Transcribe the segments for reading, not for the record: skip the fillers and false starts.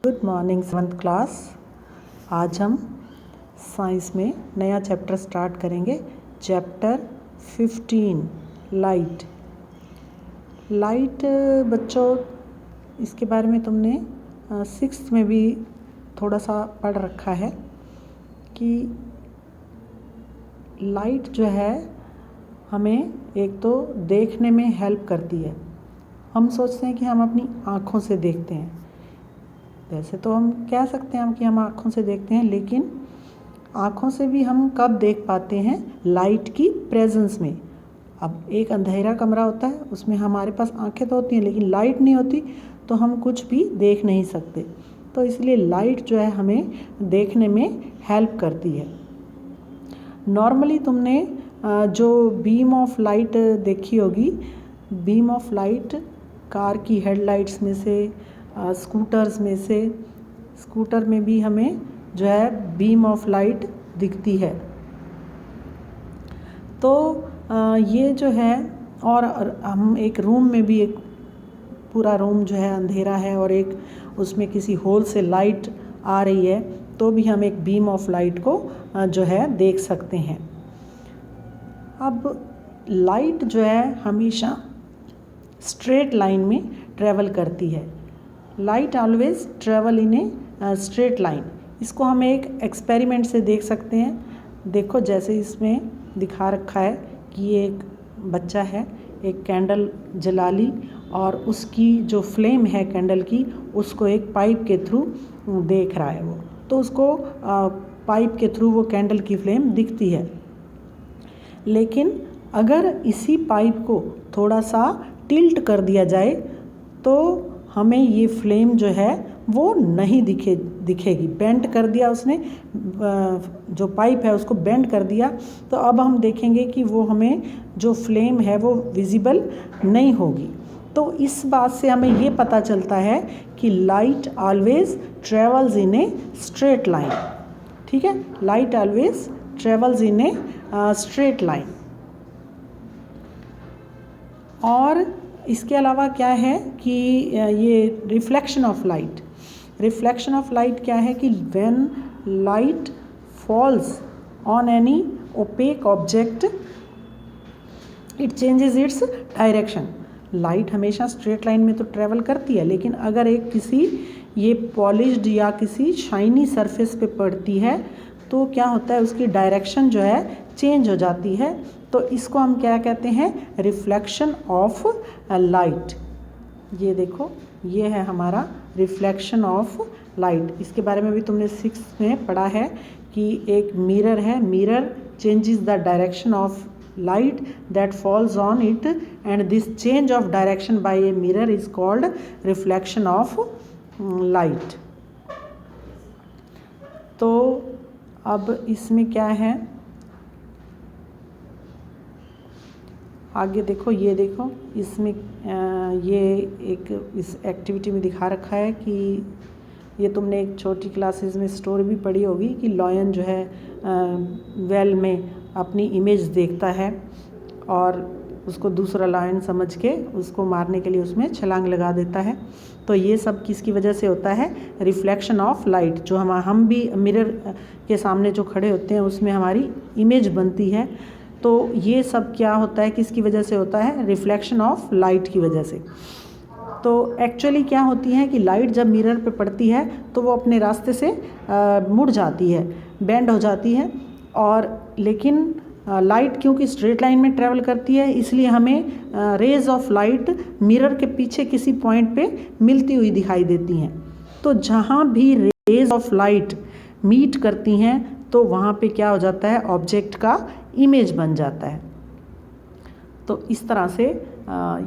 Good morning 7th class. आज हम science में नया चैप्टर स्टार्ट करेंगे। Chapter 15 light. लाइट बच्चों, इसके बारे में तुमने 6th में भी थोड़ा सा पढ़ रखा है कि लाइट जो है हमें एक तो देखने में हेल्प करती है। हम सोचते हैं कि हम अपनी आँखों से देखते हैं, वैसे तो हम कह सकते हैं कि हम आँखों से देखते हैं, लेकिन आँखों से भी हम कब देख पाते हैं? लाइट की प्रेजेंस में। अब एक अंधेरा कमरा होता है, उसमें हमारे पास आँखें तो होती हैं लेकिन लाइट नहीं होती, तो हम कुछ भी देख नहीं सकते। तो इसलिए लाइट जो है हमें देखने में हेल्प करती है। नॉर्मली तुमने जो बीम ऑफ लाइट देखी होगी, बीम ऑफ लाइट कार की हेडलाइट्स में से, स्कूटर्स में से, स्कूटर में भी हमें जो है बीम ऑफ लाइट दिखती है। तो ये जो है, और हम एक रूम में भी, एक पूरा रूम जो है अंधेरा है और एक उसमें किसी होल से लाइट आ रही है, तो भी हम एक बीम ऑफ लाइट को जो है देख सकते हैं। अब लाइट जो है हमेशा स्ट्रेट लाइन में ट्रेवल करती है। Light always travel in a straight line. इसको हम एक एक्सपेरिमेंट से देख सकते हैं। देखो, जैसे इसमें दिखा रखा है कि ये एक बच्चा है, एक कैंडल जला ली और उसकी जो फ्लेम है कैंडल की, उसको एक पाइप के थ्रू देख रहा है वो, तो उसको पाइप के थ्रू वो कैंडल की फ्लेम दिखती है। लेकिन अगर इसी पाइप को थोड़ा सा टिल्ट कर दिया जाए तो हमें ये फ्लेम जो है वो नहीं दिखेगी। बेंड कर दिया उसने, जो पाइप है उसको बेंड कर दिया, तो अब हम देखेंगे कि वो हमें जो फ्लेम है वो विजिबल नहीं होगी। तो इस बात से हमें ये पता चलता है कि light always travels in a straight line. ठीक है, light always travels in a straight line. और इसके अलावा क्या है कि ये reflection of light. Reflection of light क्या है कि when light falls on any opaque object it changes its direction. Light हमेशा स्ट्रेट लाइन में तो ट्रेवल करती है, लेकिन अगर एक किसी ये पॉलिश्ड या किसी शाइनी सरफेस पे पड़ती है तो क्या होता है, उसकी डायरेक्शन जो है चेंज हो जाती है। तो इसको हम क्या कहते हैं? Reflection of light. ये देखो, ये है हमारा रिफ्लेक्शन ऑफ लाइट। इसके बारे में भी तुमने 6th में पढ़ा है कि एक मिरर है, mirror changes the direction of light that falls on it, and this change of direction by a mirror is called reflection of light. तो अब इसमें क्या है, आगे देखो, ये देखो, इसमें ये एक इस एक्टिविटी में दिखा रखा है कि ये तुमने एक छोटी क्लासेस में स्टोरी भी पढ़ी होगी कि लॉयन जो है वेल में अपनी इमेज देखता है और उसको दूसरा लायन समझ के उसको मारने के लिए उसमें छलांग लगा देता है। तो ये सब किसकी वजह से होता है? Reflection of light. जो हम भी मिरर के सामने जो खड़े होते हैं उसमें हमारी इमेज बनती है, तो ये सब क्या होता है, किसकी वजह से होता है? रिफ्लेक्शन ऑफ लाइट की वजह से। तो एक्चुअली क्या होती है कि लाइट जब मिरर पे पड़ती है तो वो अपने रास्ते से मुड़ जाती है, बेंड हो जाती है। और लेकिन लाइट क्योंकि स्ट्रेट लाइन में ट्रेवल करती है, इसलिए हमें रेज ऑफ लाइट मिरर के पीछे किसी पॉइंट पे मिलती हुई दिखाई देती हैं। तो जहाँ भी रेज ऑफ लाइट मीट करती हैं तो वहाँ पे क्या हो जाता है? ऑब्जेक्ट का इमेज बन जाता है। तो इस तरह से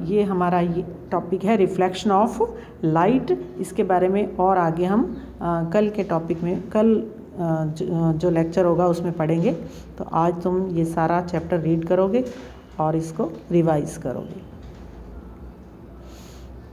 ये हमारा ये टॉपिक है रिफ्लेक्शन ऑफ लाइट। इसके बारे में और आगे हम कल के टॉपिक में, कल जो लेक्चर होगा उसमें पढ़ेंगे। तो आज तुम ये सारा चैप्टर रीड करोगे और इसको रिवाइज करोगे।